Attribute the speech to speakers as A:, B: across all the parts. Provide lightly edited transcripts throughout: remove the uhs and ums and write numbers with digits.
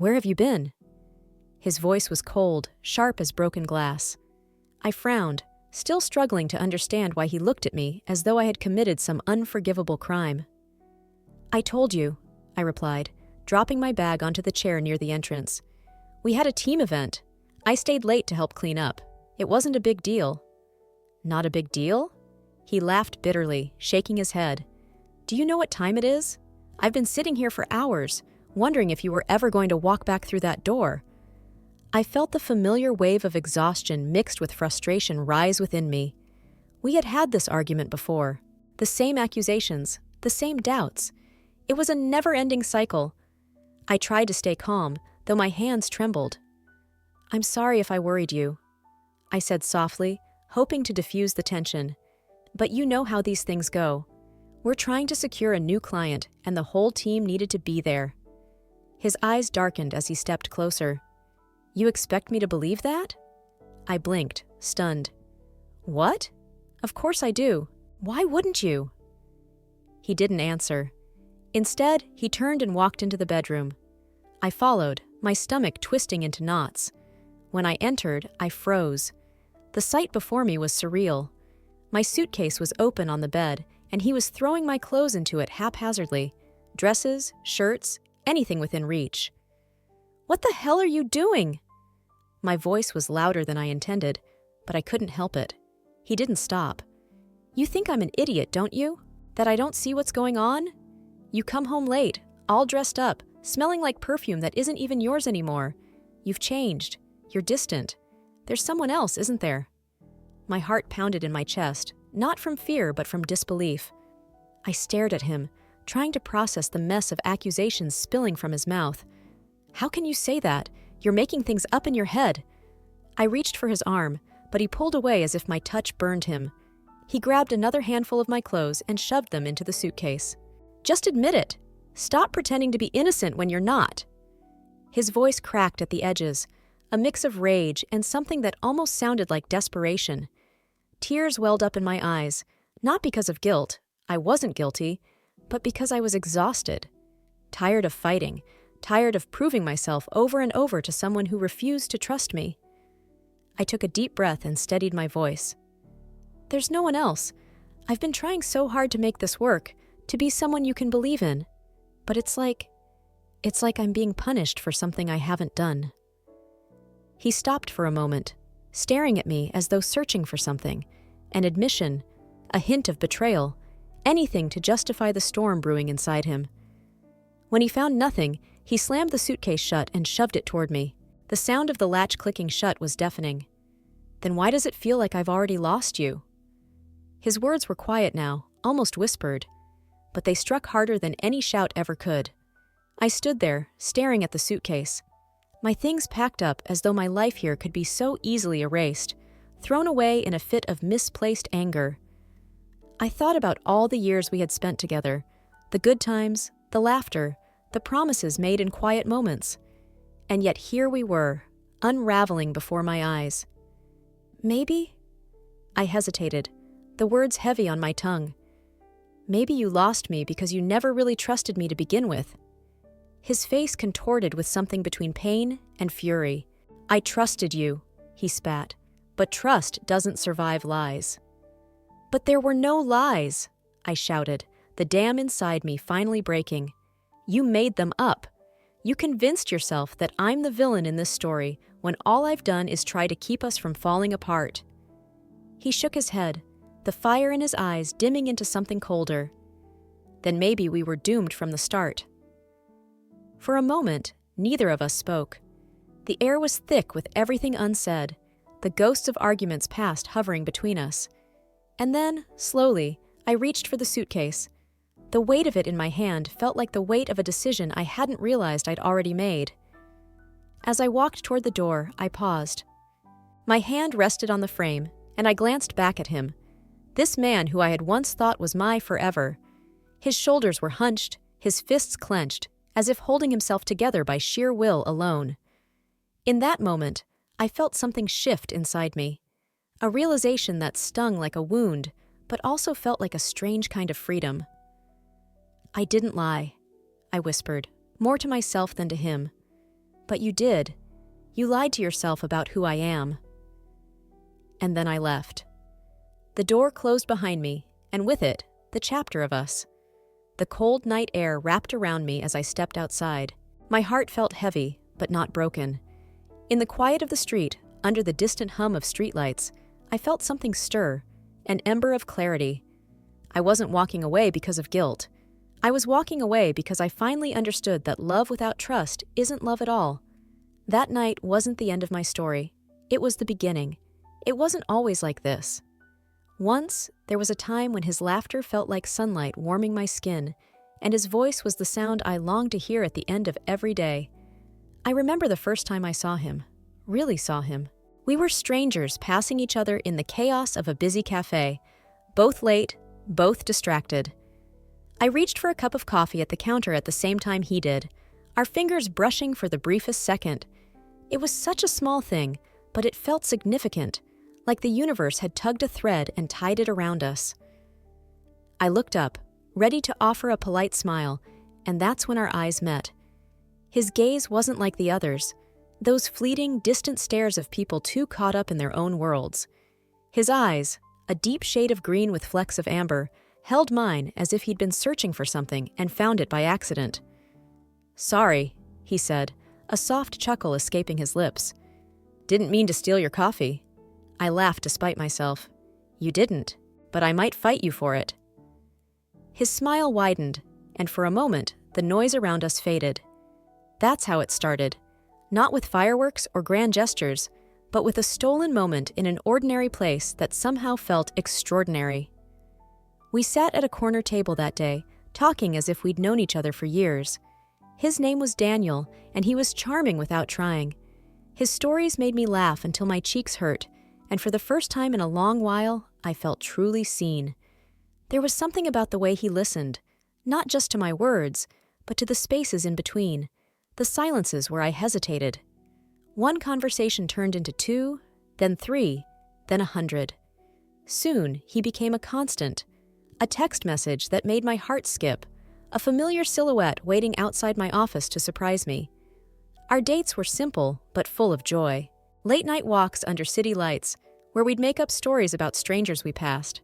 A: Where have you been?" His voice was cold, sharp as broken glass. I frowned, still struggling to understand why he looked at me as though I had committed some unforgivable crime. "I told you," I replied, dropping my bag onto the chair near the entrance. "We had a team event. I stayed late to help clean up. It wasn't a big deal." "Not a big deal?" He laughed bitterly, shaking his head. "Do you know what time it is? I've been sitting here for hours, wondering if you were ever going to walk back through that door." I felt the familiar wave of exhaustion mixed with frustration rise within me. We had had this argument before. The same accusations, the same doubts. It was a never-ending cycle. I tried to stay calm, though my hands trembled. "I'm sorry if I worried you," I said softly, hoping to diffuse the tension. "But you know how these things go. We're trying to secure a new client, and the whole team needed to be there." His eyes darkened as he stepped closer. "You expect me to believe that?" I blinked, stunned. "What? Of course I do. Why wouldn't you?" He didn't answer. Instead, he turned and walked into the bedroom. I followed, my stomach twisting into knots. When I entered, I froze. The sight before me was surreal. My suitcase was open on the bed, and he was throwing my clothes into it haphazardly. Dresses, shirts, anything within reach. "What the hell are you doing?" My voice was louder than I intended, but I couldn't help it. He didn't stop. "You think I'm an idiot, don't you? That I don't see what's going on? You come home late, all dressed up, smelling like perfume that isn't even yours anymore. You've changed. You're distant. There's someone else, isn't there?" My heart pounded in my chest, not from fear but from disbelief. I stared at him, trying to process the mess of accusations spilling from his mouth. "How can you say that? You're making things up in your head." I reached for his arm, but he pulled away as if my touch burned him. He grabbed another handful of my clothes and shoved them into the suitcase. "Just admit it. Stop pretending to be innocent when you're not." His voice cracked at the edges, a mix of rage and something that almost sounded like desperation. Tears welled up in my eyes, not because of guilt, I wasn't guilty, but because I was exhausted. Tired of fighting, tired of proving myself over and over to someone who refused to trust me. I took a deep breath and steadied my voice. "There's no one else. I've been trying so hard to make this work, to be someone you can believe in. But it's like I'm being punished for something I haven't done." He stopped for a moment, staring at me as though searching for something, an admission, a hint of betrayal, anything to justify the storm brewing inside him. When he found nothing, he slammed the suitcase shut and shoved it toward me. The sound of the latch clicking shut was deafening. "Then why does it feel like I've already lost you?" His words were quiet now, almost whispered, but they struck harder than any shout ever could. I stood there, staring at the suitcase. My things packed up as though my life here could be so easily erased, thrown away in a fit of misplaced anger. I thought about all the years we had spent together, the good times, the laughter, the promises made in quiet moments. And yet here we were, unraveling before my eyes. "Maybe?" I hesitated, the words heavy on my tongue. "Maybe you lost me because you never really trusted me to begin with." His face contorted with something between pain and fury. "I trusted you," he spat, "but trust doesn't survive lies." "But there were no lies," I shouted, the dam inside me finally breaking. "You made them up. You convinced yourself that I'm the villain in this story when all I've done is try to keep us from falling apart." He shook his head, the fire in his eyes dimming into something colder. "Then maybe we were doomed from the start." For a moment, neither of us spoke. The air was thick with everything unsaid, the ghosts of arguments past hovering between us. And then, slowly, I reached for the suitcase. The weight of it in my hand felt like the weight of a decision I hadn't realized I'd already made. As I walked toward the door, I paused. My hand rested on the frame, and I glanced back at him. This man who I had once thought was my forever. His shoulders were hunched, his fists clenched, as if holding himself together by sheer will alone. In that moment, I felt something shift inside me. A realization that stung like a wound, but also felt like a strange kind of freedom. "I didn't lie," I whispered, more to myself than to him. But you did. You lied to yourself about who I am." And then I left. The door closed behind me, and with it, the chapter of us. The cold night air wrapped around me as I stepped outside. My heart felt heavy, but not broken. In the quiet of the street, under the distant hum of streetlights, I felt something stir, an ember of clarity. I wasn't walking away because of guilt. I was walking away because I finally understood that love without trust isn't love at all. That night wasn't the end of my story. It was the beginning. It wasn't always like this. Once, there was a time when his laughter felt like sunlight warming my skin, and his voice was the sound I longed to hear at the end of every day. I remember the first time I saw him, really saw him. We were strangers passing each other in the chaos of a busy cafe, both late, both distracted. I reached for a cup of coffee at the counter at the same time he did, our fingers brushing for the briefest second. It was such a small thing, but it felt significant, like the universe had tugged a thread and tied it around us. I looked up, ready to offer a polite smile, and that's when our eyes met. His gaze wasn't like the others, those fleeting, distant stares of people too caught up in their own worlds. His eyes, a deep shade of green with flecks of amber, held mine as if he'd been searching for something and found it by accident. "Sorry," he said, a soft chuckle escaping his lips. "Didn't mean to steal your coffee." I laughed despite myself. "You didn't, but I might fight you for it." His smile widened, and for a moment, the noise around us faded. That's how it started. Not with fireworks or grand gestures, but with a stolen moment in an ordinary place that somehow felt extraordinary. We sat at a corner table that day, talking as if we'd known each other for years. His name was Daniel, and he was charming without trying. His stories made me laugh until my cheeks hurt, and for the first time in a long while, I felt truly seen. There was something about the way he listened, not just to my words, but to the spaces in between, the silences where I hesitated. One conversation turned into 2, then 3, then 100. Soon, he became a constant, a text message that made my heart skip, a familiar silhouette waiting outside my office to surprise me. Our dates were simple, but full of joy. Late-night walks under city lights, where we'd make up stories about strangers we passed.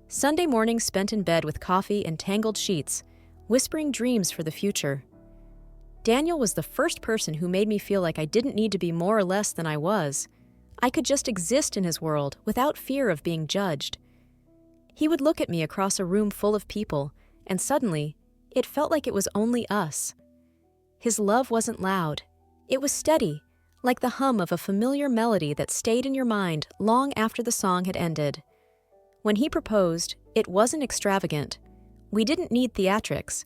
A: Sunday mornings spent in bed with coffee and tangled sheets, whispering dreams for the future. Daniel was the first person who made me feel like I didn't need to be more or less than I was. I could just exist in his world without fear of being judged. He would look at me across a room full of people, and suddenly, it felt like it was only us. His love wasn't loud. It was steady, like the hum of a familiar melody that stayed in your mind long after the song had ended. When he proposed, it wasn't extravagant. We didn't need theatrics.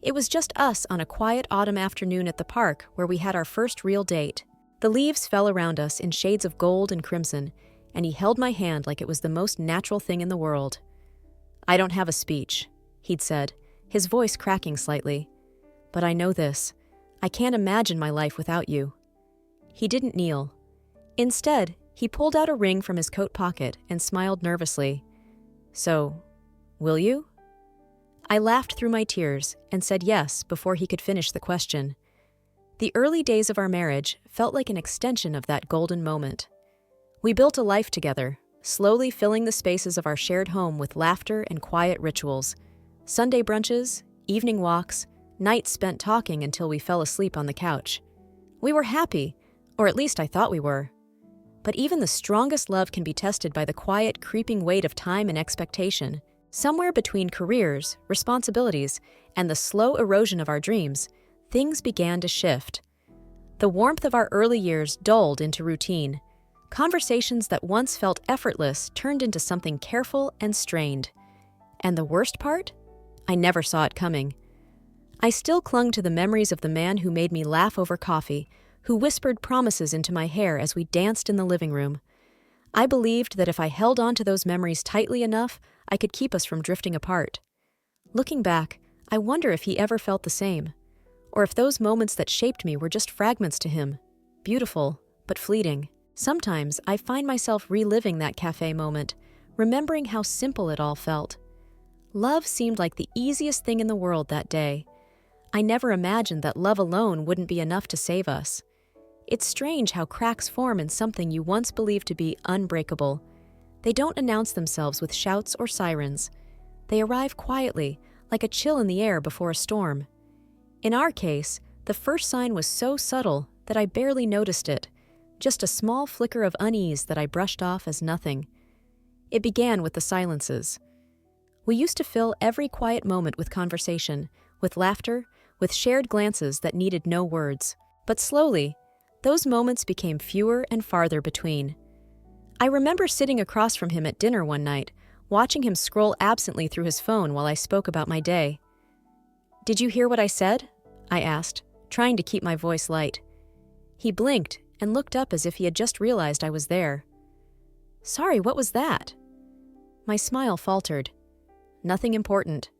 A: It was just us on a quiet autumn afternoon at the park where we had our first real date. The leaves fell around us in shades of gold and crimson, and he held my hand like it was the most natural thing in the world. "I don't have a speech," he'd said, his voice cracking slightly. "But I know this. I can't imagine my life without you." He didn't kneel. Instead, he pulled out a ring from his coat pocket and smiled nervously. "So, will you?" I laughed through my tears and said yes before he could finish the question. The early days of our marriage felt like an extension of that golden moment. We built a life together, slowly filling the spaces of our shared home with laughter and quiet rituals. Sunday brunches, evening walks, nights spent talking until we fell asleep on the couch. We were happy, or at least I thought we were. But even the strongest love can be tested by the quiet, creeping weight of time and expectation. Somewhere between careers, responsibilities, and the slow erosion of our dreams, things began to shift. The warmth of our early years dulled into routine. Conversations that once felt effortless turned into something careful and strained. And the worst part? I never saw it coming. I still clung to the memories of the man who made me laugh over coffee, who whispered promises into my hair as we danced in the living room. I believed that if I held on to those memories tightly enough, I could keep us from drifting apart. Looking back, I wonder if he ever felt the same, or if those moments that shaped me were just fragments to him, beautiful, but fleeting. Sometimes I find myself reliving that cafe moment, remembering how simple it all felt. Love seemed like the easiest thing in the world that day. I never imagined that love alone wouldn't be enough to save us. It's strange how cracks form in something you once believed to be unbreakable. They don't announce themselves with shouts or sirens. They arrive quietly, like a chill in the air before a storm. In our case, the first sign was so subtle that I barely noticed it, just a small flicker of unease that I brushed off as nothing. It began with the silences. We used to fill every quiet moment with conversation, with laughter, with shared glances that needed no words. But slowly, those moments became fewer and farther between. I remember sitting across from him at dinner one night, watching him scroll absently through his phone while I spoke about my day. "Did you hear what I said?" I asked, trying to keep my voice light. He blinked and looked up as if he had just realized I was there. "Sorry, what was that?" My smile faltered. Nothing important.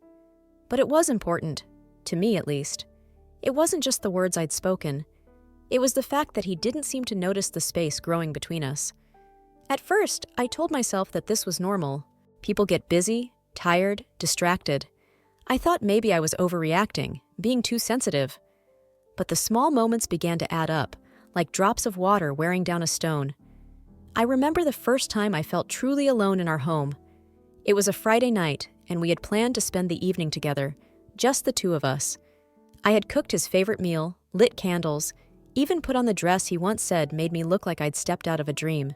A: But it was important, to me at least. It wasn't just the words I'd spoken. It was the fact that he didn't seem to notice the space growing between us. At first, I told myself that this was normal. People get busy, tired, distracted. I thought maybe I was overreacting, being too sensitive. But the small moments began to add up, like drops of water wearing down a stone. I remember the first time I felt truly alone in our home. It was a Friday night, and we had planned to spend the evening together, just the two of us. I had cooked his favorite meal, lit candles, even put on the dress he once said made me look like I'd stepped out of a dream.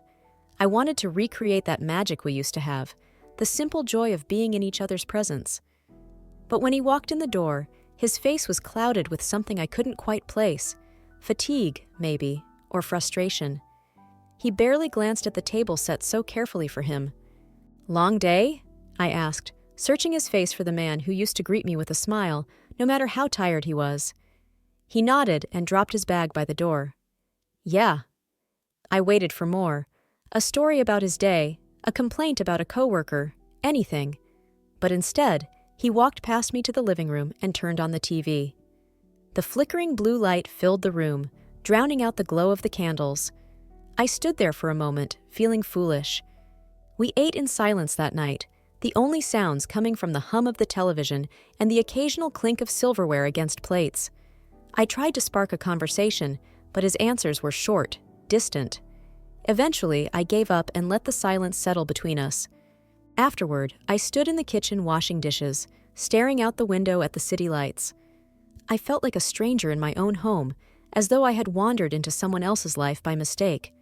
A: I wanted to recreate that magic we used to have, the simple joy of being in each other's presence. But when he walked in the door, his face was clouded with something I couldn't quite place. Fatigue, maybe, or frustration. He barely glanced at the table set so carefully for him. "Long day?" I asked, searching his face for the man who used to greet me with a smile, no matter how tired he was. He nodded and dropped his bag by the door. "Yeah." I waited for more. A story about his day, a complaint about a coworker, anything. But instead, he walked past me to the living room and turned on the TV. The flickering blue light filled the room, drowning out the glow of the candles. I stood there for a moment, feeling foolish. We ate in silence that night, the only sounds coming from the hum of the television and the occasional clink of silverware against plates. I tried to spark a conversation, but his answers were short, distant. Eventually, I gave up and let the silence settle between us. Afterward, I stood in the kitchen washing dishes, staring out the window at the city lights. I felt like a stranger in my own home, as though I had wandered into someone else's life by mistake.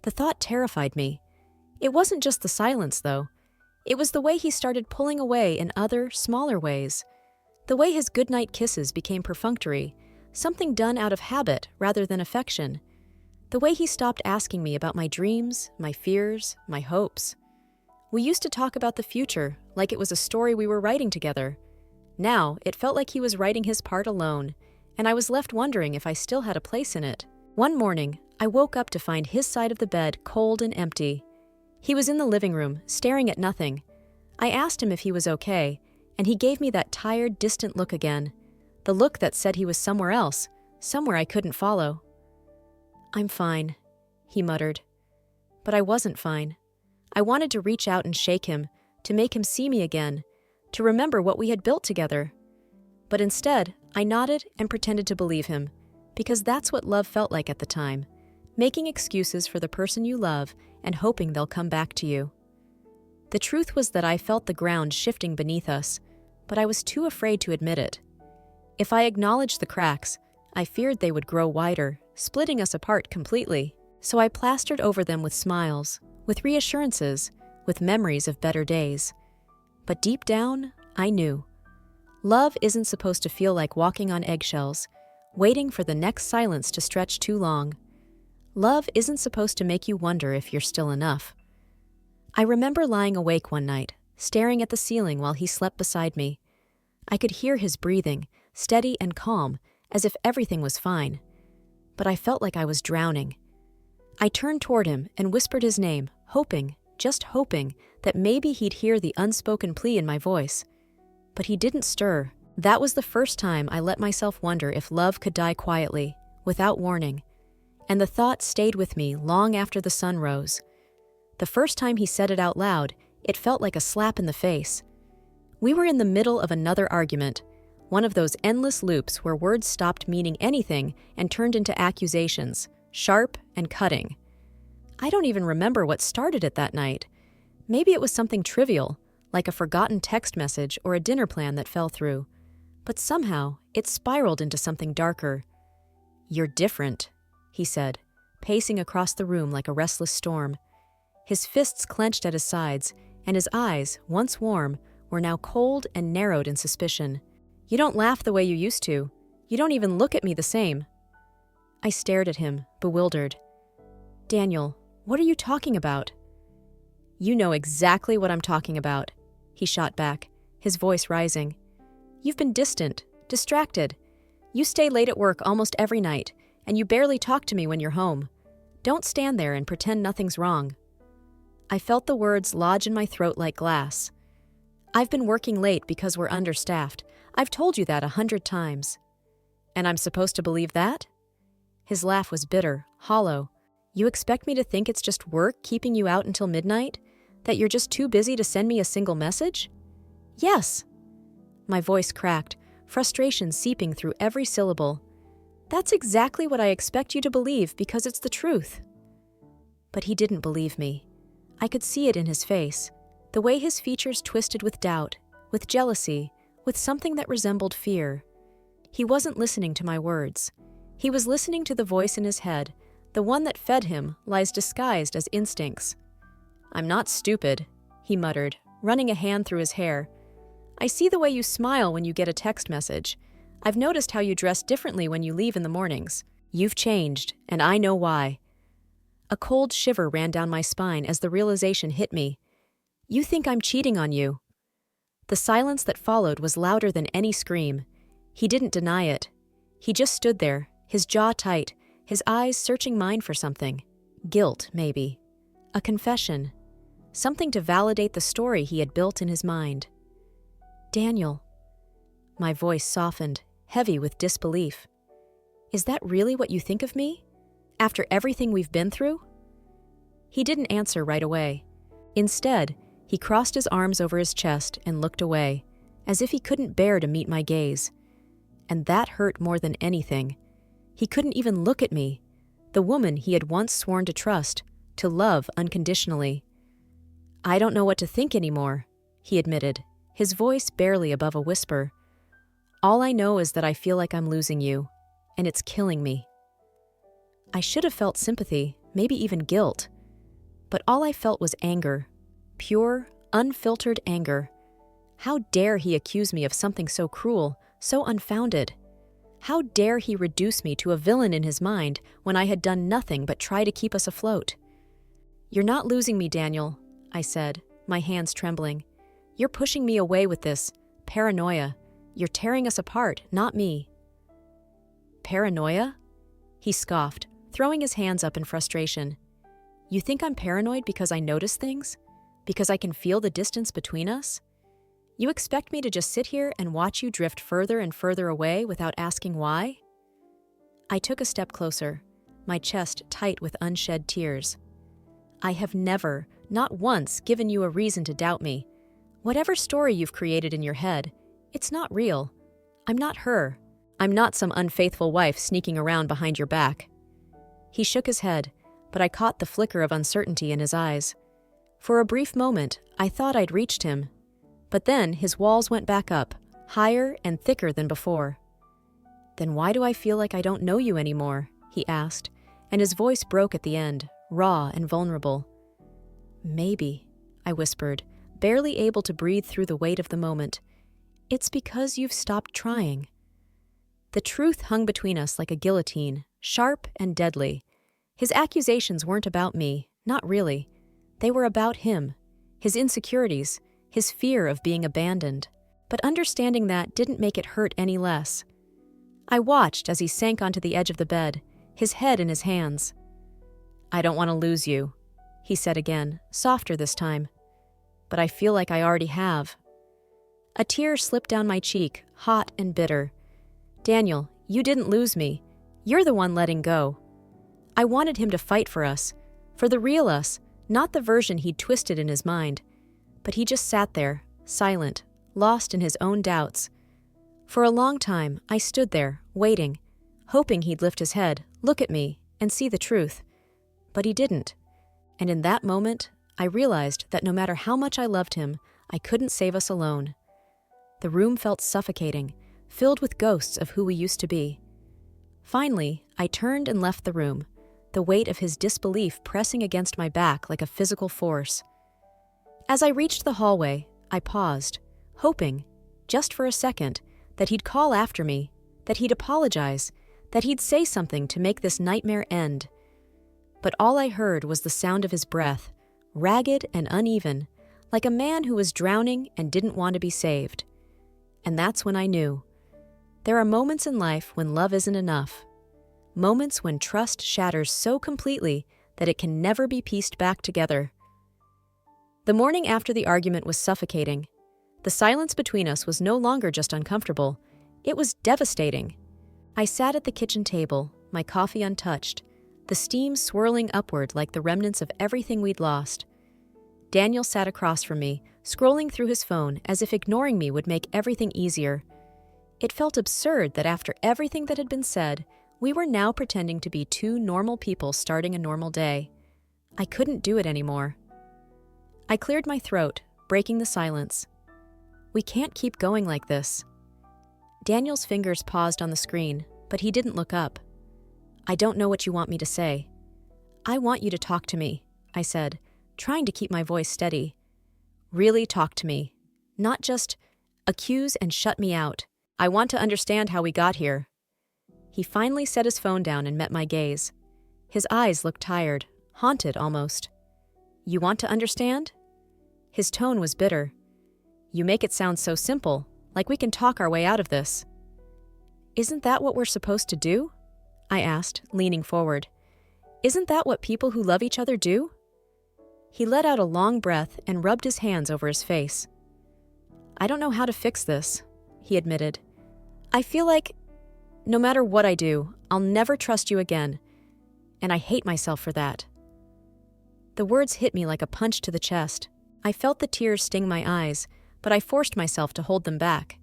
A: The thought terrified me. It wasn't just the silence, though. It was the way he started pulling away in other, smaller ways. The way his goodnight kisses became perfunctory, something done out of habit rather than affection. The way he stopped asking me about my dreams, my fears, my hopes. We used to talk about the future like it was a story we were writing together. Now, it felt like he was writing his part alone, and I was left wondering if I still had a place in it. One morning, I woke up to find his side of the bed cold and empty. He was in the living room, staring at nothing. I asked him if he was okay, and he gave me that tired, distant look again. The look that said he was somewhere else, somewhere I couldn't follow. "I'm fine," he muttered. But I wasn't fine. I wanted to reach out and shake him, to make him see me again, to remember what we had built together. But instead, I nodded and pretended to believe him, because that's what love felt like at the time, making excuses for the person you love and hoping they'll come back to you. The truth was that I felt the ground shifting beneath us, but I was too afraid to admit it. If I acknowledged the cracks, I feared they would grow wider, splitting us apart completely. So I plastered over them with smiles, with reassurances, with memories of better days. But deep down, I knew. Love isn't supposed to feel like walking on eggshells, waiting for the next silence to stretch too long. Love isn't supposed to make you wonder if you're still enough. I remember lying awake one night, staring at the ceiling while he slept beside me. I could hear his breathing, steady and calm, as if everything was fine. But I felt like I was drowning. I turned toward him and whispered his name, hoping, just hoping, that maybe he'd hear the unspoken plea in my voice. But he didn't stir. That was the first time I let myself wonder if love could die quietly, without warning. And the thought stayed with me long after the sun rose. The first time he said it out loud, it felt like a slap in the face. We were in the middle of another argument, one of those endless loops where words stopped meaning anything and turned into accusations, sharp and cutting. I don't even remember what started it that night. Maybe it was something trivial, like a forgotten text message or a dinner plan that fell through. But somehow, it spiraled into something darker. "You're different," he said, pacing across the room like a restless storm. His fists clenched at his sides, and his eyes, once warm, were now cold and narrowed in suspicion. "You don't laugh the way you used to. You don't even look at me the same." I stared at him, bewildered. "Daniel, what are you talking about?" "You know exactly what I'm talking about," he shot back, his voice rising. "You've been distant, distracted. You stay late at work almost every night, and you barely talk to me when you're home. Don't stand there and pretend nothing's wrong." I felt the words lodge in my throat like glass. "I've been working late because we're understaffed. I've told you that 100 times. And I'm supposed to believe that?" His laugh was bitter, hollow. "You expect me to think it's just work keeping you out until midnight? That you're just too busy to send me a single message?" "Yes." My voice cracked, frustration seeping through every syllable. "That's exactly what I expect you to believe because it's the truth." But he didn't believe me. I could see it in his face, the way his features twisted with doubt, with jealousy, with something that resembled fear. He wasn't listening to my words. He was listening to the voice in his head, the one that fed him lies disguised as instincts. "I'm not stupid," he muttered, running a hand through his hair. "I see the way you smile when you get a text message. I've noticed how you dress differently when you leave in the mornings. You've changed, and I know why." A cold shiver ran down my spine as the realization hit me. "You think I'm cheating on you." The silence that followed was louder than any scream. He didn't deny it. He just stood there, his jaw tight, his eyes searching mine for something. Guilt, maybe. A confession. Something to validate the story he had built in his mind. "Daniel." My voice softened, heavy with disbelief. "Is that really what you think of me? After everything we've been through?" He didn't answer right away. Instead, he crossed his arms over his chest and looked away, as if he couldn't bear to meet my gaze. And that hurt more than anything. He couldn't even look at me, the woman he had once sworn to trust, to love unconditionally. "I don't know what to think anymore," he admitted, his voice barely above a whisper. "All I know is that I feel like I'm losing you, and it's killing me." I should have felt sympathy, maybe even guilt. But all I felt was anger. Pure, unfiltered anger. How dare he accuse me of something so cruel, so unfounded? How dare he reduce me to a villain in his mind when I had done nothing but try to keep us afloat? "You're not losing me, Daniel," I said, my hands trembling. "You're pushing me away with this paranoia. You're tearing us apart, not me." "Paranoia?" He scoffed, throwing his hands up in frustration. "You think I'm paranoid because I notice things? Because I can feel the distance between us? You expect me to just sit here and watch you drift further and further away without asking why?" I took a step closer, my chest tight with unshed tears. "I have never, not once, given you a reason to doubt me. Whatever story you've created in your head, it's not real. I'm not her. I'm not some unfaithful wife sneaking around behind your back." He shook his head, but I caught the flicker of uncertainty in his eyes. For a brief moment, I thought I'd reached him. But then his walls went back up, higher and thicker than before. "Then why do I feel like I don't know you anymore?" he asked, and his voice broke at the end, raw and vulnerable. "Maybe," I whispered, barely able to breathe through the weight of the moment. "It's because you've stopped trying." The truth hung between us like a guillotine, sharp and deadly. His accusations weren't about me, not really. They were about him, his insecurities, his fear of being abandoned. But understanding that didn't make it hurt any less. I watched as he sank onto the edge of the bed, his head in his hands. "I don't want to lose you," he said again, softer this time. "But I feel like I already have." A tear slipped down my cheek, hot and bitter. "Daniel, you didn't lose me. You're the one letting go." I wanted him to fight for us, for the real us, not the version he'd twisted in his mind. But he just sat there, silent, lost in his own doubts. For a long time, I stood there, waiting, hoping he'd lift his head, look at me, and see the truth. But he didn't. And in that moment, I realized that no matter how much I loved him, I couldn't save us alone. The room felt suffocating, filled with ghosts of who we used to be. Finally, I turned and left the room, the weight of his disbelief pressing against my back like a physical force. As I reached the hallway, I paused, hoping, just for a second, that he'd call after me, that he'd apologize, that he'd say something to make this nightmare end. But all I heard was the sound of his breath, ragged and uneven, like a man who was drowning and didn't want to be saved. And that's when I knew. There are moments in life when love isn't enough. Moments when trust shatters so completely that it can never be pieced back together. The morning after the argument was suffocating. The silence between us was no longer just uncomfortable. It was devastating. I sat at the kitchen table, my coffee untouched, the steam swirling upward like the remnants of everything we'd lost. Daniel sat across from me, scrolling through his phone as if ignoring me would make everything easier. It felt absurd that after everything that had been said, we were now pretending to be two normal people starting a normal day. I couldn't do it anymore. I cleared my throat, breaking the silence. We can't keep going like this. Daniel's fingers paused on the screen, but he didn't look up. I don't know what you want me to say. I want you to talk to me, I said, trying to keep my voice steady. Really talk to me. Not just accuse and shut me out. I want to understand how we got here. He finally set his phone down and met my gaze. His eyes looked tired, haunted almost. You want to understand? His tone was bitter. You make it sound so simple, like we can talk our way out of this. Isn't that what we're supposed to do? I asked, leaning forward. Isn't that what people who love each other do? He let out a long breath and rubbed his hands over his face. I don't know how to fix this, he admitted. I feel like no matter what I do, I'll never trust you again, and I hate myself for that. The words hit me like a punch to the chest. I felt the tears sting my eyes, but I forced myself to hold them back.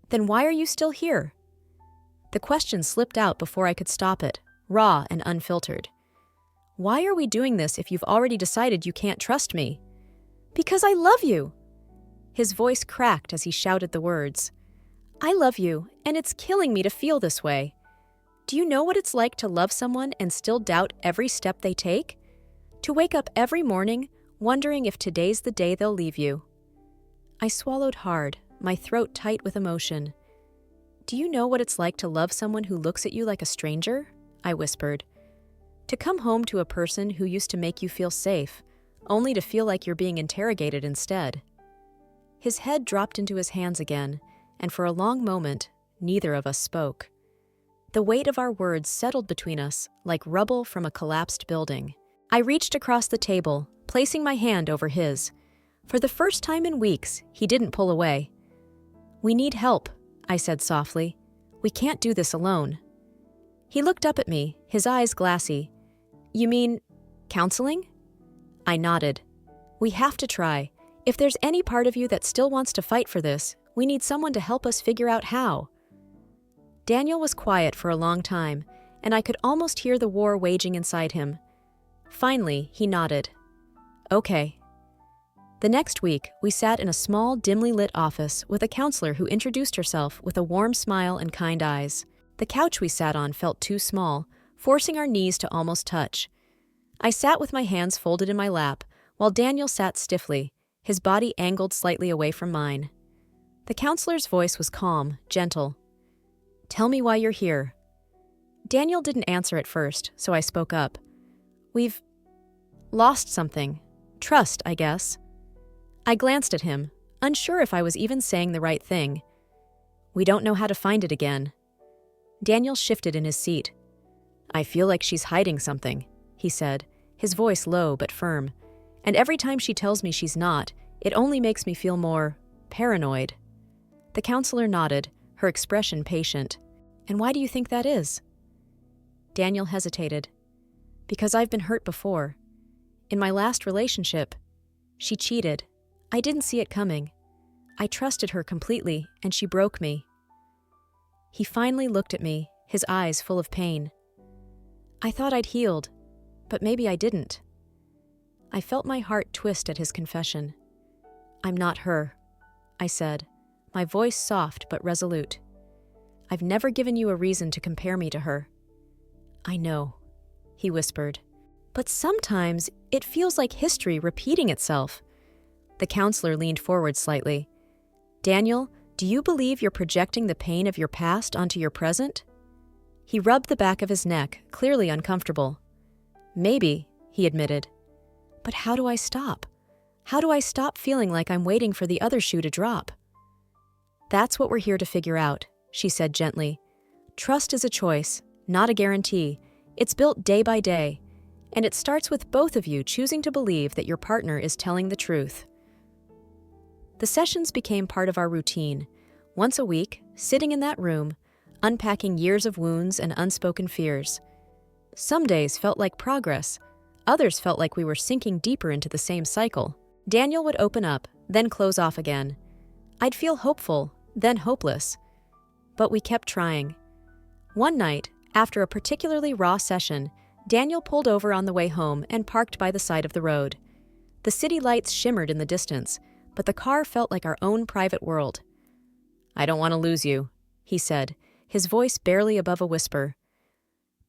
A: Then why are you still here? The question slipped out before I could stop it, raw and unfiltered. Why are we doing this if you've already decided you can't trust me? Because I love you! His voice cracked as he shouted the words. I love you, and it's killing me to feel this way. Do you know what it's like to love someone and still doubt every step they take? To wake up every morning wondering if today's the day they'll leave you. I swallowed hard, my throat tight with emotion. Do you know what it's like to love someone who looks at you like a stranger? I whispered. To come home to a person who used to make you feel safe, only to feel like you're being interrogated instead. His head dropped into his hands again, and for a long moment, neither of us spoke. The weight of our words settled between us like rubble from a collapsed building. I reached across the table, placing my hand over his. For the first time in weeks, he didn't pull away. We need help, I said softly. We can't do this alone. He looked up at me, his eyes glassy. You mean counseling? I nodded. We have to try. If there's any part of you that still wants to fight for this, we need someone to help us figure out how. Daniel was quiet for a long time, and I could almost hear the war waging inside him. Finally, he nodded. Okay. The next week, we sat in a small, dimly lit office with a counselor who introduced herself with a warm smile and kind eyes. The couch we sat on felt too small, forcing our knees to almost touch. I sat with my hands folded in my lap, while Daniel sat stiffly, his body angled slightly away from mine. The counselor's voice was calm, gentle. Tell me why you're here. Daniel didn't answer at first, so I spoke up. We've lost something. Trust, I guess. I glanced at him, unsure if I was even saying the right thing. We don't know how to find it again. Daniel shifted in his seat. I feel like she's hiding something, he said, his voice low but firm. And every time she tells me she's not, it only makes me feel more paranoid. The counselor nodded, her expression patient. And why do you think that is? Daniel hesitated. Because I've been hurt before. In my last relationship, she cheated. I didn't see it coming. I trusted her completely, and she broke me. He finally looked at me, his eyes full of pain. I thought I'd healed, but maybe I didn't. I felt my heart twist at his confession. I'm not her, I said, my voice soft but resolute. I've never given you a reason to compare me to her. I know, he whispered. But sometimes it feels like history repeating itself. The counselor leaned forward slightly. Daniel, do you believe you're projecting the pain of your past onto your present? He rubbed the back of his neck, clearly uncomfortable. Maybe, he admitted. But how do I stop? How do I stop feeling like I'm waiting for the other shoe to drop? That's what we're here to figure out, she said gently. Trust is a choice, not a guarantee. It's built day by day. And it starts with both of you choosing to believe that your partner is telling the truth. The sessions became part of our routine. Once a week, sitting in that room, unpacking years of wounds and unspoken fears. Some days felt like progress. Others felt like we were sinking deeper into the same cycle. Daniel would open up, then close off again. I'd feel hopeful, then hopeless. But we kept trying. One night, after a particularly raw session, Daniel pulled over on the way home and parked by the side of the road. The city lights shimmered in the distance, but the car felt like our own private world. I don't want to lose you, he said, his voice barely above a whisper.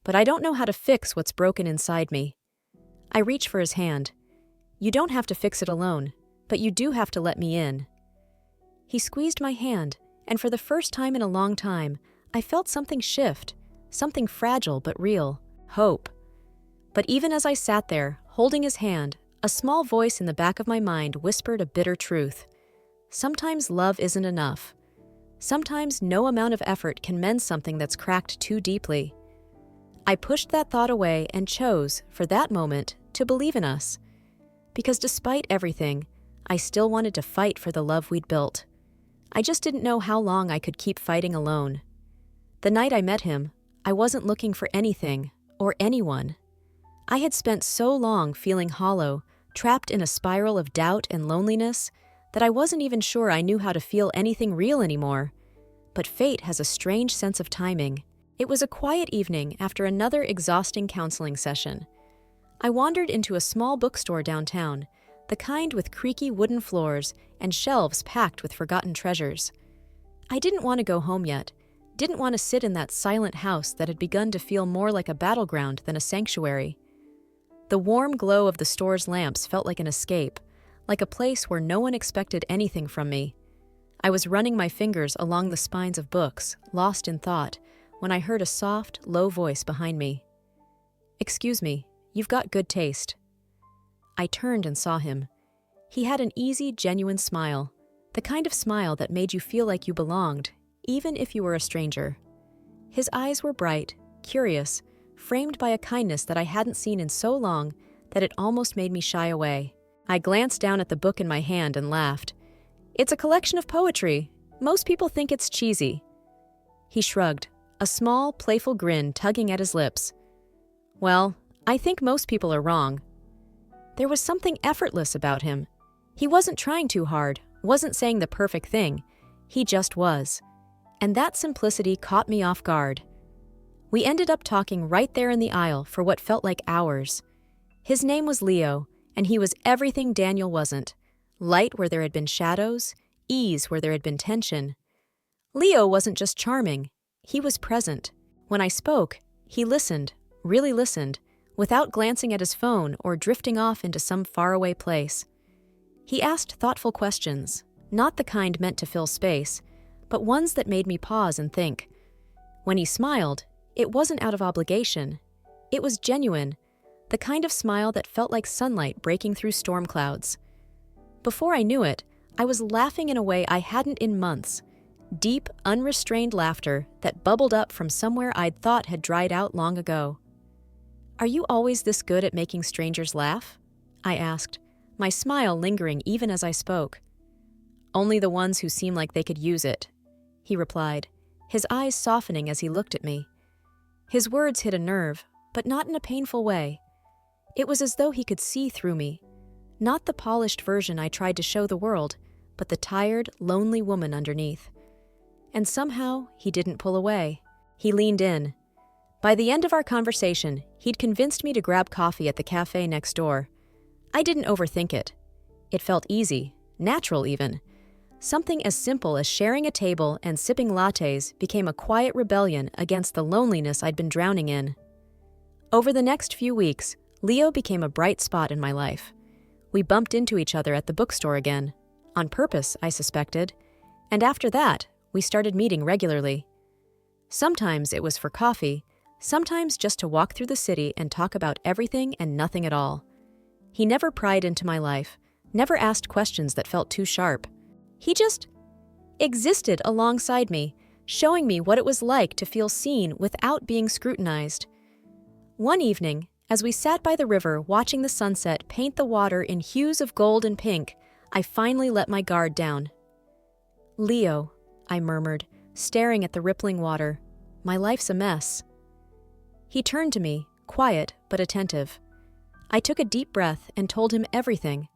A: But I don't know how to fix what's broken inside me. I reached for his hand. You don't have to fix it alone, but you do have to let me in. He squeezed my hand, and for the first time in a long time, I felt something shift, something fragile but real, hope. But even as I sat there, holding his hand, a small voice in the back of my mind whispered a bitter truth. Sometimes love isn't enough. Sometimes no amount of effort can mend something that's cracked too deeply. I pushed that thought away and chose, for that moment, to believe in us. Because despite everything, I still wanted to fight for the love we'd built. I just didn't know how long I could keep fighting alone. The night I met him, I wasn't looking for anything or anyone. I had spent so long feeling hollow, trapped in a spiral of doubt and loneliness, that I wasn't even sure I knew how to feel anything real anymore. But fate has a strange sense of timing. It was a quiet evening after another exhausting counseling session. I wandered into a small bookstore downtown, the kind with creaky wooden floors and shelves packed with forgotten treasures. I didn't want to go home yet, didn't want to sit in that silent house that had begun to feel more like a battleground than a sanctuary. The warm glow of the store's lamps felt like an escape, like a place where no one expected anything from me. I was running my fingers along the spines of books, lost in thought, when I heard a soft, low voice behind me. Excuse me, you've got good taste. I turned and saw him. He had an easy, genuine smile, the kind of smile that made you feel like you belonged, even if you were a stranger. His eyes were bright, curious, framed by a kindness that I hadn't seen in so long that it almost made me shy away. I glanced down at the book in my hand and laughed. It's a collection of poetry. Most people think it's cheesy. He shrugged, a small, playful grin tugging at his lips. Well, I think most people are wrong. There was something effortless about him. He wasn't trying too hard, wasn't saying the perfect thing. He just was. And that simplicity caught me off guard. We ended up talking right there in the aisle for what felt like hours. His name was Leo, and he was everything Daniel wasn't. Light where there had been shadows, ease where there had been tension. Leo wasn't just charming, he was present. When I spoke, he listened, really listened, without glancing at his phone or drifting off into some faraway place. He asked thoughtful questions, not the kind meant to fill space, but ones that made me pause and think. When he smiled, it wasn't out of obligation. It was genuine, the kind of smile that felt like sunlight breaking through storm clouds. Before I knew it, I was laughing in a way I hadn't in months. Deep, unrestrained laughter that bubbled up from somewhere I'd thought had dried out long ago. Are you always this good at making strangers laugh? I asked, my smile lingering even as I spoke. Only the ones who seem like they could use it, he replied, his eyes softening as he looked at me. His words hit a nerve, but not in a painful way. It was as though he could see through me. Not the polished version I tried to show the world, but the tired, lonely woman underneath. And somehow, he didn't pull away. He leaned in. By the end of our conversation, he'd convinced me to grab coffee at the cafe next door. I didn't overthink it. It felt easy, natural even. Something as simple as sharing a table and sipping lattes became a quiet rebellion against the loneliness I'd been drowning in. Over the next few weeks, Leo became a bright spot in my life. We bumped into each other at the bookstore again, on purpose, I suspected, and after that, we started meeting regularly. Sometimes it was for coffee, sometimes just to walk through the city and talk about everything and nothing at all. He never pried into my life, never asked questions that felt too sharp. He just existed alongside me, showing me what it was like to feel seen without being scrutinized. One evening, as we sat by the river watching the sunset paint the water in hues of gold and pink, I finally let my guard down. "Leo," I murmured, staring at the rippling water. "My life's a mess." He turned to me, quiet but attentive. I took a deep breath and told him everything.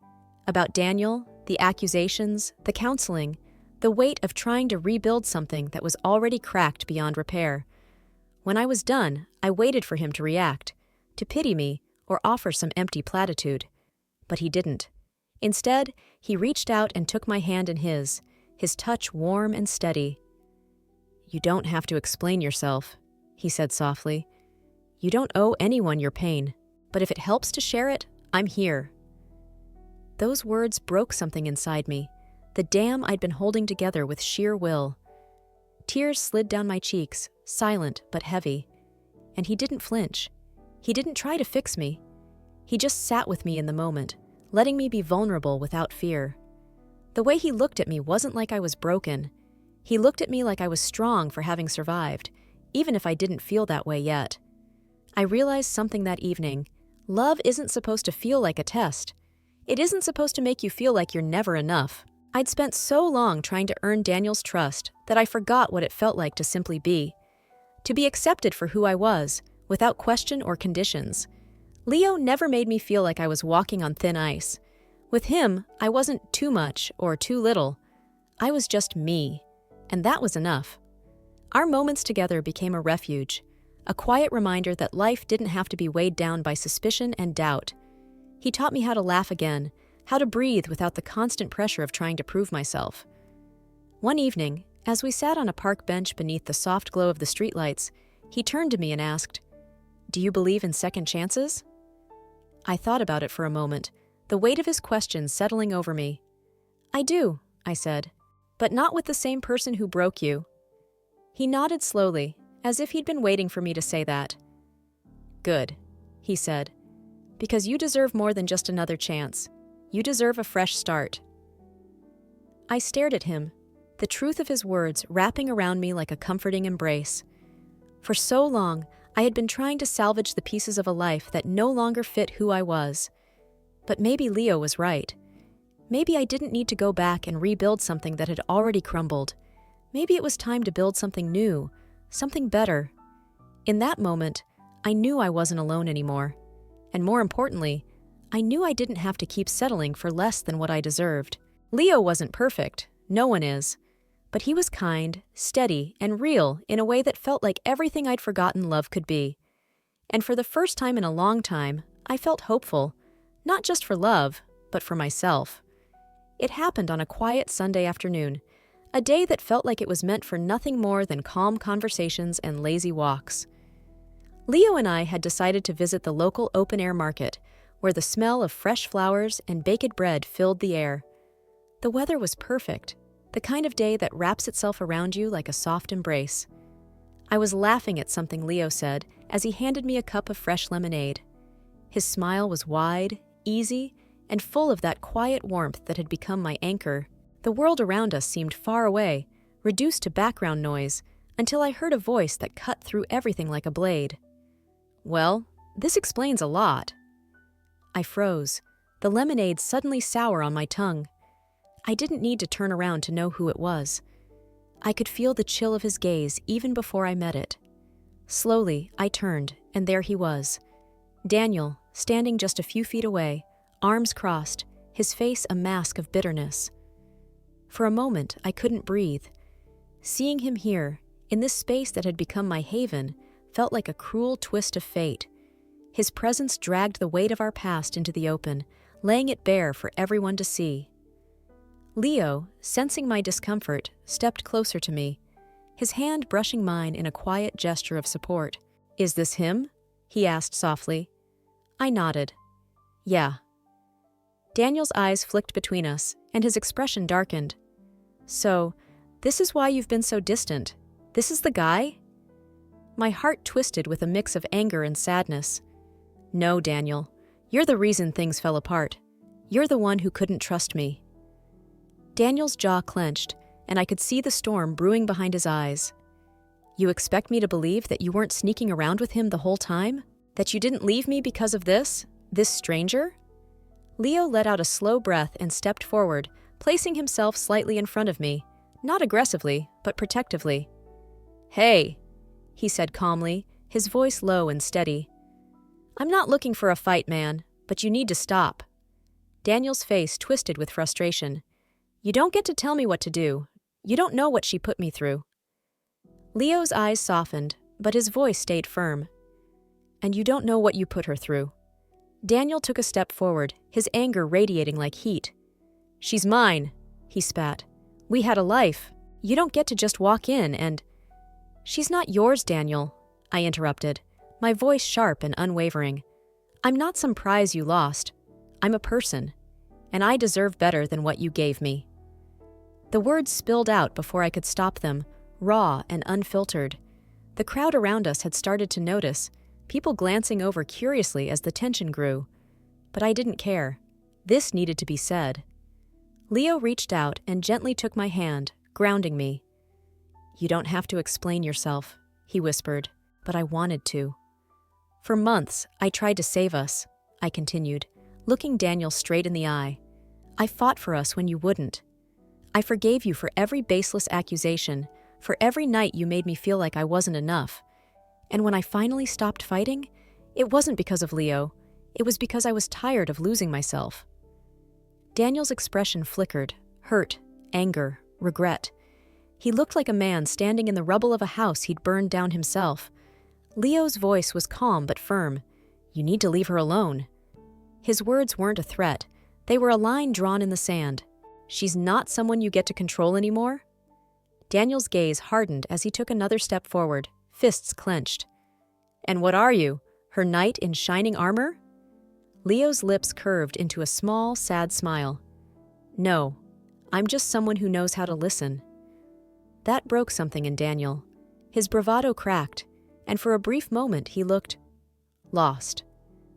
A: About Daniel, the accusations, the counseling, the weight of trying to rebuild something that was already cracked beyond repair. When I was done, I waited for him to react, to pity me or offer some empty platitude. But he didn't. Instead, he reached out and took my hand in his touch warm and steady. "You don't have to explain yourself," he said softly. "You don't owe anyone your pain, but if it helps to share it, I'm here." Those words broke something inside me, the dam I'd been holding together with sheer will. Tears slid down my cheeks, silent but heavy. And he didn't flinch. He didn't try to fix me. He just sat with me in the moment, letting me be vulnerable without fear. The way he looked at me wasn't like I was broken. He looked at me like I was strong for having survived, even if I didn't feel that way yet. I realized something that evening. Love isn't supposed to feel like a test. It isn't supposed to make you feel like you're never enough. I'd spent so long trying to earn Daniel's trust that I forgot what it felt like to simply be. To be accepted for who I was, without question or conditions. Leo never made me feel like I was walking on thin ice. With him, I wasn't too much or too little. I was just me, and that was enough. Our moments together became a refuge, a quiet reminder that life didn't have to be weighed down by suspicion and doubt. He taught me how to laugh again, how to breathe without the constant pressure of trying to prove myself. One evening, as we sat on a park bench beneath the soft glow of the streetlights, he turned to me and asked, "Do you believe in second chances?" I thought about it for a moment, the weight of his question settling over me. "I do," I said, "but not with the same person who broke you." He nodded slowly, as if he'd been waiting for me to say that. "Good," he said, "because you deserve more than just another chance. You deserve a fresh start." I stared at him, the truth of his words wrapping around me like a comforting embrace. For so long, I had been trying to salvage the pieces of a life that no longer fit who I was. But maybe Leo was right. Maybe I didn't need to go back and rebuild something that had already crumbled. Maybe it was time to build something new, something better. In that moment, I knew I wasn't alone anymore. And more importantly, I knew I didn't have to keep settling for less than what I deserved. Leo wasn't perfect, no one is. But he was kind, steady, and real in a way that felt like everything I'd forgotten love could be. And for the first time in a long time, I felt hopeful, not just for love, but for myself. It happened on a quiet Sunday afternoon, a day that felt like it was meant for nothing more than calm conversations and lazy walks. Leo and I had decided to visit the local open-air market, where the smell of fresh flowers and baked bread filled the air. The weather was perfect, the kind of day that wraps itself around you like a soft embrace. I was laughing at something Leo said as he handed me a cup of fresh lemonade. His smile was wide, easy, and full of that quiet warmth that had become my anchor. The world around us seemed far away, reduced to background noise, until I heard a voice that cut through everything like a blade. "Well, this explains a lot." I froze, the lemonade suddenly sour on my tongue. I didn't need to turn around to know who it was. I could feel the chill of his gaze even before I met it. Slowly, I turned, and there he was. Daniel, standing just a few feet away, arms crossed, his face a mask of bitterness. For a moment, I couldn't breathe. Seeing him here, in this space that had become my haven, felt like a cruel twist of fate. His presence dragged the weight of our past into the open, laying it bare for everyone to see. Leo, sensing my discomfort, stepped closer to me, his hand brushing mine in a quiet gesture of support. "Is this him?" he asked softly. I nodded. "Yeah." Daniel's eyes flicked between us, and his expression darkened. "So, this is why you've been so distant? This is the guy?" My heart twisted with a mix of anger and sadness. "No, Daniel. You're the reason things fell apart. You're the one who couldn't trust me." Daniel's jaw clenched, and I could see the storm brewing behind his eyes. "You expect me to believe that you weren't sneaking around with him the whole time? That you didn't leave me because of this stranger?" Leo let out a slow breath and stepped forward, placing himself slightly in front of me, not aggressively, but protectively. "Hey," he said calmly, his voice low and steady. "I'm not looking for a fight, man, but you need to stop." Daniel's face twisted with frustration. "You don't get to tell me what to do. You don't know what she put me through." Leo's eyes softened, but his voice stayed firm. "And you don't know what you put her through." Daniel took a step forward, his anger radiating like heat. "She's mine," he spat. "We had a life. You don't get to just walk in and—" "She's not yours, Daniel," I interrupted, my voice sharp and unwavering. "I'm not some prize you lost. I'm a person, and I deserve better than what you gave me." The words spilled out before I could stop them, raw and unfiltered. The crowd around us had started to notice, people glancing over curiously as the tension grew. But I didn't care. This needed to be said. Leo reached out and gently took my hand, grounding me. "You don't have to explain yourself," he whispered, but I wanted to. "For months, I tried to save us," I continued, looking Daniel straight in the eye. "I fought for us when you wouldn't. I forgave you for every baseless accusation, for every night you made me feel like I wasn't enough. And when I finally stopped fighting, it wasn't because of Leo. It was because I was tired of losing myself." Daniel's expression flickered, hurt, anger, regret. He looked like a man standing in the rubble of a house he'd burned down himself. Leo's voice was calm but firm. "You need to leave her alone." His words weren't a threat. They were a line drawn in the sand. "She's not someone you get to control anymore." Daniel's gaze hardened as he took another step forward, fists clenched. "And what are you? Her knight in shining armor?" Leo's lips curved into a small, sad smile. "No, I'm just someone who knows how to listen." That broke something in Daniel. His bravado cracked, and for a brief moment he looked lost.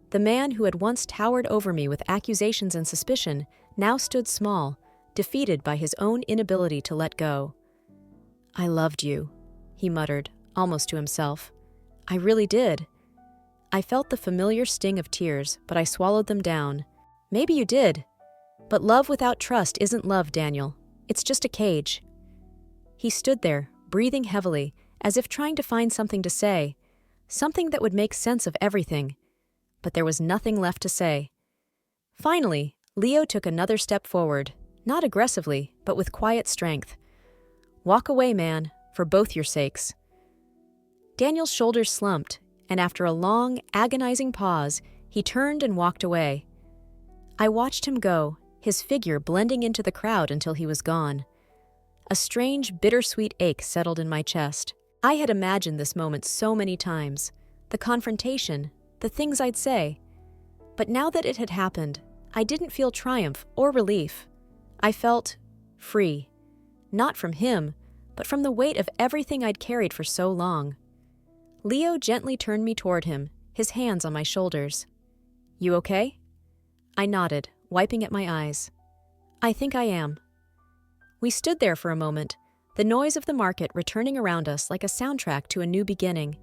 A: The man who had once towered over me with accusations and suspicion now stood small, defeated by his own inability to let go. "I loved you," he muttered, almost to himself. "I really did." I felt the familiar sting of tears, but I swallowed them down. "Maybe you did. But love without trust isn't love, Daniel. It's just a cage." He stood there, breathing heavily, as if trying to find something to say, something that would make sense of everything. But there was nothing left to say. Finally, Leo took another step forward, not aggressively, but with quiet strength. "Walk away, man, for both your sakes." Daniel's shoulders slumped, and after a long, agonizing pause, he turned and walked away. I watched him go, his figure blending into the crowd until he was gone. A strange, bittersweet ache settled in my chest. I had imagined this moment so many times, the confrontation, the things I'd say. But now that it had happened, I didn't feel triumph or relief. I felt free. Not from him, but from the weight of everything I'd carried for so long. Leo gently turned me toward him, his hands on my shoulders. "You okay?" I nodded, wiping at my eyes. "I think I am." We stood there for a moment, the noise of the market returning around us like a soundtrack to a new beginning.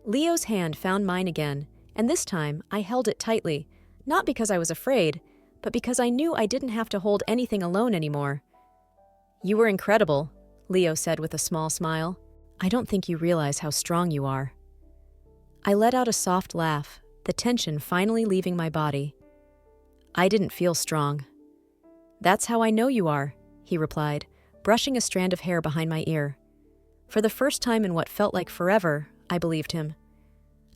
A: Leo's hand found mine again, and this time I held it tightly, not because I was afraid, but because I knew I didn't have to hold anything alone anymore. "You were incredible," Leo said with a small smile. "I don't think you realize how strong you are." I let out a soft laugh, the tension finally leaving my body. "I didn't feel strong." "That's how I know you are," he replied, brushing a strand of hair behind my ear. For the first time in what felt like forever, I believed him.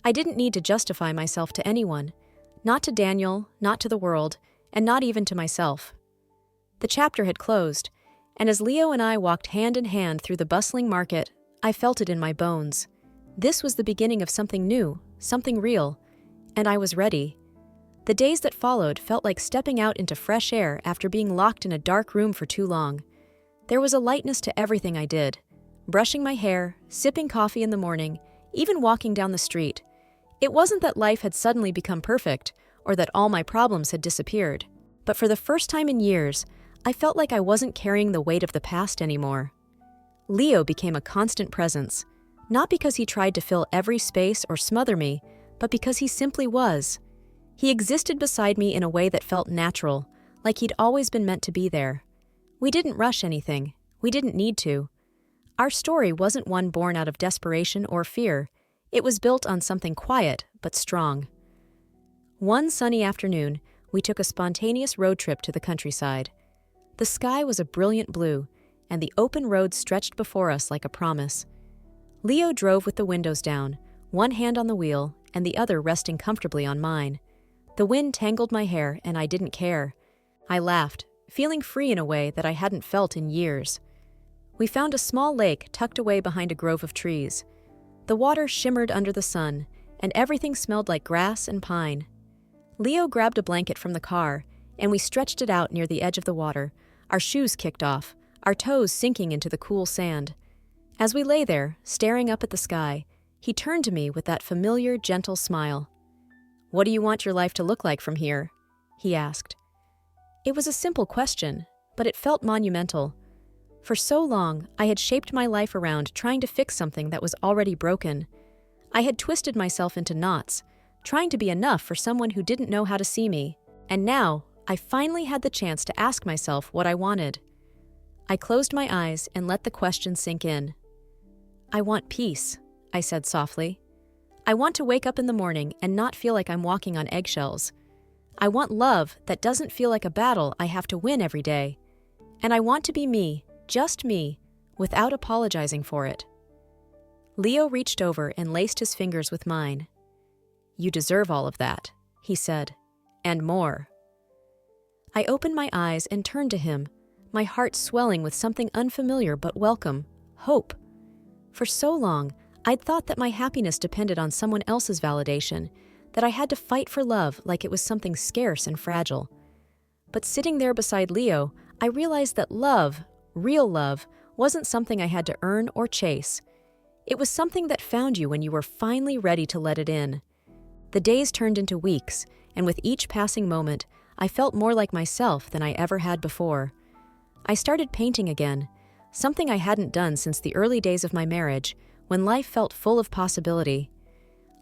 A: I didn't need to justify myself to anyone, not to Daniel, not to the world, and not even to myself. The chapter had closed, and as Leo and I walked hand in hand through the bustling market, I felt it in my bones. This was the beginning of something new, something real, and I was ready. The days that followed felt like stepping out into fresh air after being locked in a dark room for too long. There was a lightness to everything I did. Brushing my hair, sipping coffee in the morning, even walking down the street. It wasn't that life had suddenly become perfect, or that all my problems had disappeared. But for the first time in years, I felt like I wasn't carrying the weight of the past anymore. Leo became a constant presence, not because he tried to fill every space or smother me, but because he simply was. He existed beside me in a way that felt natural, like he'd always been meant to be there. We didn't rush anything. We didn't need to. Our story wasn't one born out of desperation or fear. It was built on something quiet but strong. One sunny afternoon, we took a spontaneous road trip to the countryside. The sky was a brilliant blue, and the open road stretched before us like a promise. Leo drove with the windows down, one hand on the wheel and the other resting comfortably on mine. The wind tangled my hair, and I didn't care. I laughed, feeling free in a way that I hadn't felt in years. We found a small lake tucked away behind a grove of trees. The water shimmered under the sun, and everything smelled like grass and pine. Leo grabbed a blanket from the car, and we stretched it out near the edge of the water, our shoes kicked off, our toes sinking into the cool sand. As we lay there, staring up at the sky, he turned to me with that familiar, gentle smile. "What do you want your life to look like from here?" he asked. It was a simple question, but it felt monumental. For so long, I had shaped my life around trying to fix something that was already broken. I had twisted myself into knots, trying to be enough for someone who didn't know how to see me. And now, I finally had the chance to ask myself what I wanted. I closed my eyes and let the question sink in. "I want peace," I said softly. "I want to wake up in the morning and not feel like I'm walking on eggshells. I want love that doesn't feel like a battle I have to win every day. And I want to be me, just me, without apologizing for it." Leo reached over and laced his fingers with mine. "You deserve all of that," he said, "and more." I opened my eyes and turned to him, my heart swelling with something unfamiliar but welcome, hope. For so long, I'd thought that my happiness depended on someone else's validation, that I had to fight for love like it was something scarce and fragile. But sitting there beside Leo, I realized that love, real love, wasn't something I had to earn or chase. It was something that found you when you were finally ready to let it in. The days turned into weeks, and with each passing moment, I felt more like myself than I ever had before. I started painting again, something I hadn't done since the early days of my marriage, when life felt full of possibility.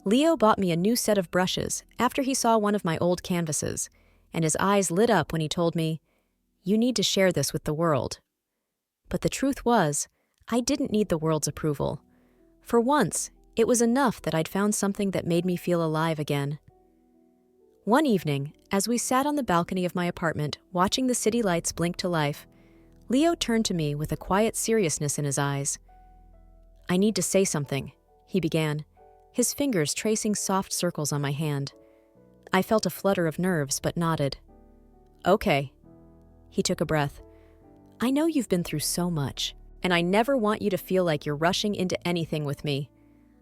A: Leo bought me a new set of brushes after he saw one of my old canvases, and his eyes lit up when he told me, "You need to share this with the world." But the truth was, I didn't need the world's approval. For once, it was enough that I'd found something that made me feel alive again. One evening, as we sat on the balcony of my apartment watching the city lights blink to life, Leo turned to me with a quiet seriousness in his eyes. "I need to say something," he began, his fingers tracing soft circles on my hand. I felt a flutter of nerves but nodded. "Okay." He took a breath. "I know you've been through so much, and I never want you to feel like you're rushing into anything with me.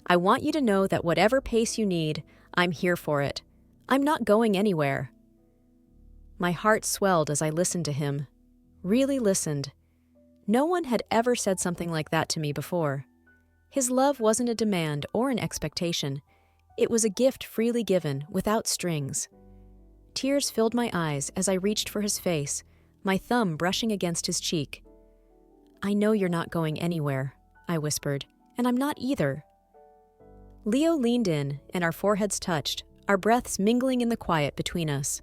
A: I want you to know that whatever pace you need, I'm here for it. I'm not going anywhere." My heart swelled as I listened to him. Really listened. No one had ever said something like that to me before. His love wasn't a demand or an expectation. It was a gift freely given, without strings. Tears filled my eyes as I reached for his face, my thumb brushing against his cheek. "I know you're not going anywhere," I whispered, "and I'm not either." Leo leaned in, and our foreheads touched, our breaths mingling in the quiet between us.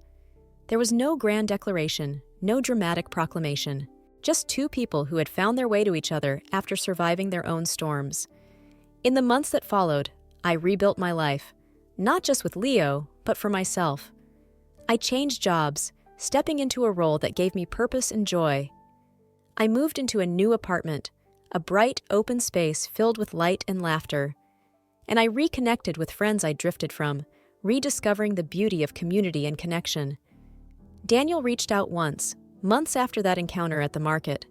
A: There was no grand declaration, no dramatic proclamation, just two people who had found their way to each other after surviving their own storms. In the months that followed, I rebuilt my life, not just with Leo, but for myself. I changed jobs, stepping into a role that gave me purpose and joy. I moved into a new apartment, a bright, open space filled with light and laughter. and I reconnected with friends I drifted from, rediscovering the beauty of community and connection. Daniel reached out once, months after that encounter at the market.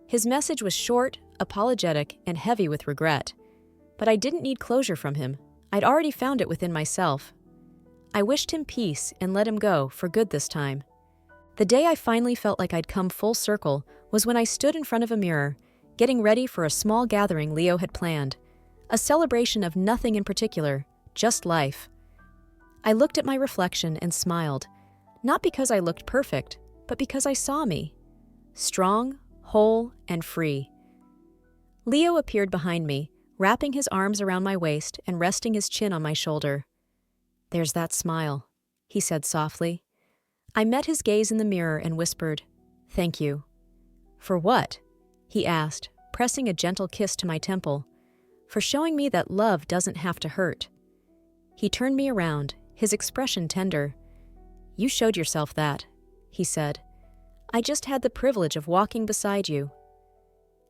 A: His message was short, apologetic, and heavy with regret. But I didn't need closure from him. I'd already found it within myself. I wished him peace and let him go for good this time. The day I finally felt like I'd come full circle was when I stood in front of a mirror, getting ready for a small gathering Leo had planned. A celebration of nothing in particular, just life. I looked at my reflection and smiled, not because I looked perfect, but because I saw me. Strong, whole, and free. Leo appeared behind me, wrapping his arms around my waist and resting his chin on my shoulder. "There's that smile," he said softly. I met his gaze in the mirror and whispered, "Thank you." "For what?" he asked, pressing a gentle kiss to my temple. "For showing me that love doesn't have to hurt." He turned me around, his expression tender. "You showed yourself that," he said. "I just had the privilege of walking beside you."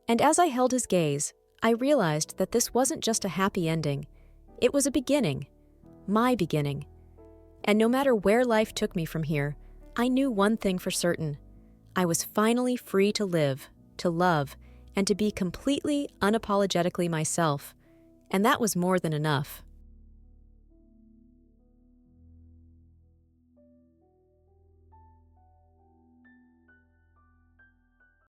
A: And as I held his gaze, I realized that this wasn't just a happy ending. It was a beginning. My beginning. And no matter where life took me from here, I knew one thing for certain. I was finally free to live, to love, and to be completely, unapologetically myself. And that was more than enough.